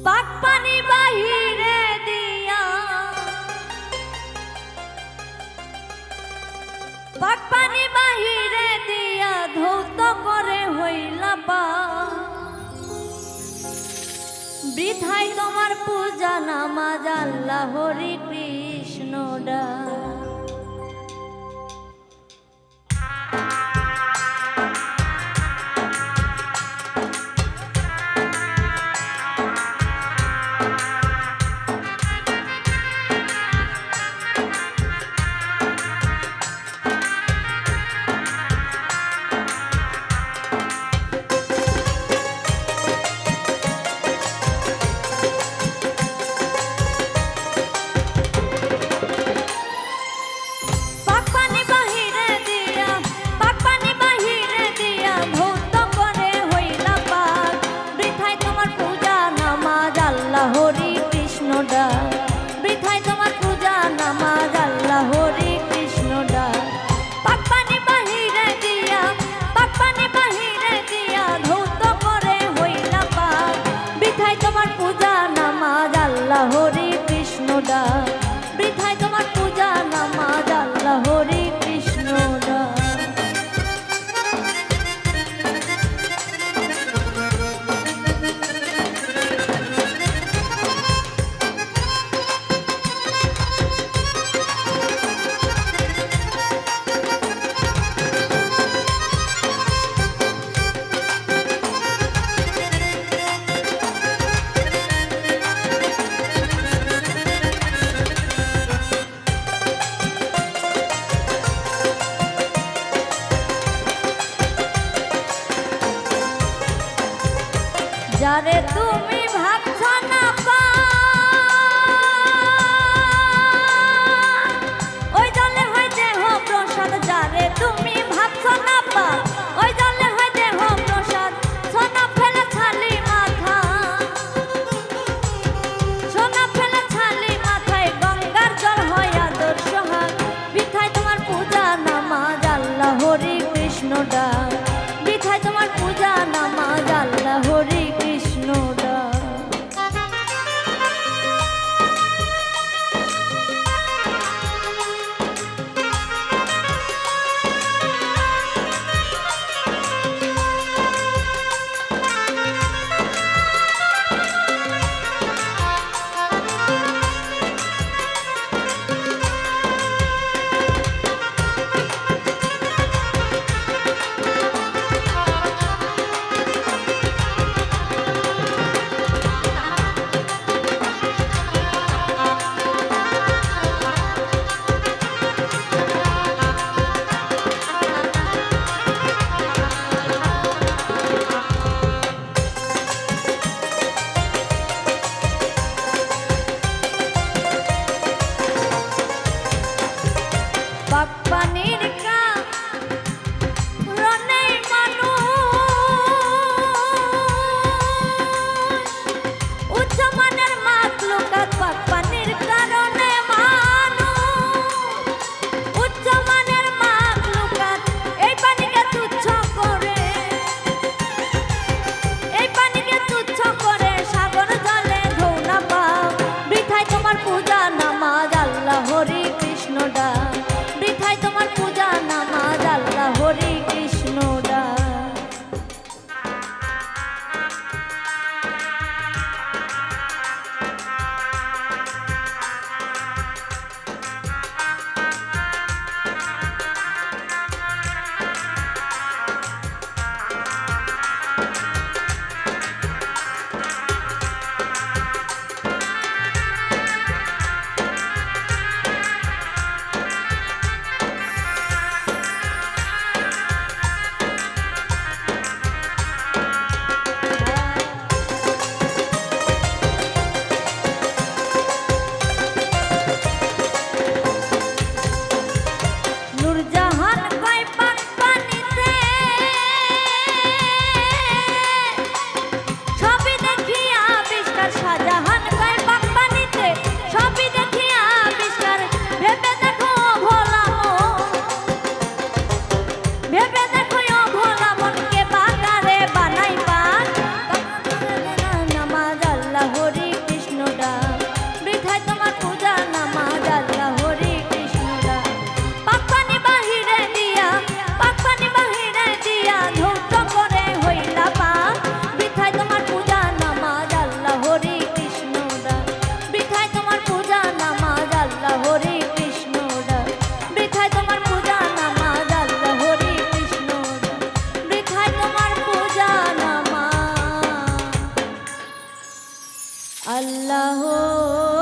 বাগপানি বাহিরে দিয়া বাগপানি বাহিরে দিয়া ধৌত করে হইলা পা বৃথায় তোমার পূজা নামাজ আল্লাহ হরি কৃষ্ণ ডা হরি কৃষ্ণ ডা বৃথায় তোমার পূজা নামাজ আল্লাহ হরি কৃষ্ণ ডা পাকপানি বাহিরে দিয়া ধৌত করে হইলা পাক বৃথায় তোমার পূজা নামাজ আল্লাহ হরি কৃষ্ণ ডা বৃথায় তোমার পূজা নামাজ আল্লাহ হরি কৃষ্ণ ডা যারে তুমি ভাবছ না পা ওই জলে হয় দেহ প্রসাদ যারে তুমি ভাবছ না পা ওই জলে হয় দেহ প্রসাদ সোনা ফেলে ছালি মাথা সোনা ফেলে ছালি মাথায় গঙ্গার জল হয় আদর্শ হাত বৃথায় তোমার পূজা নামাজ আল্লাহ হরি কৃষ্ণ ডাক বৃথায় তোমার পূজা নামাজ আল্লাহ হরি কৃষ্ণ ডাক আল্লাহ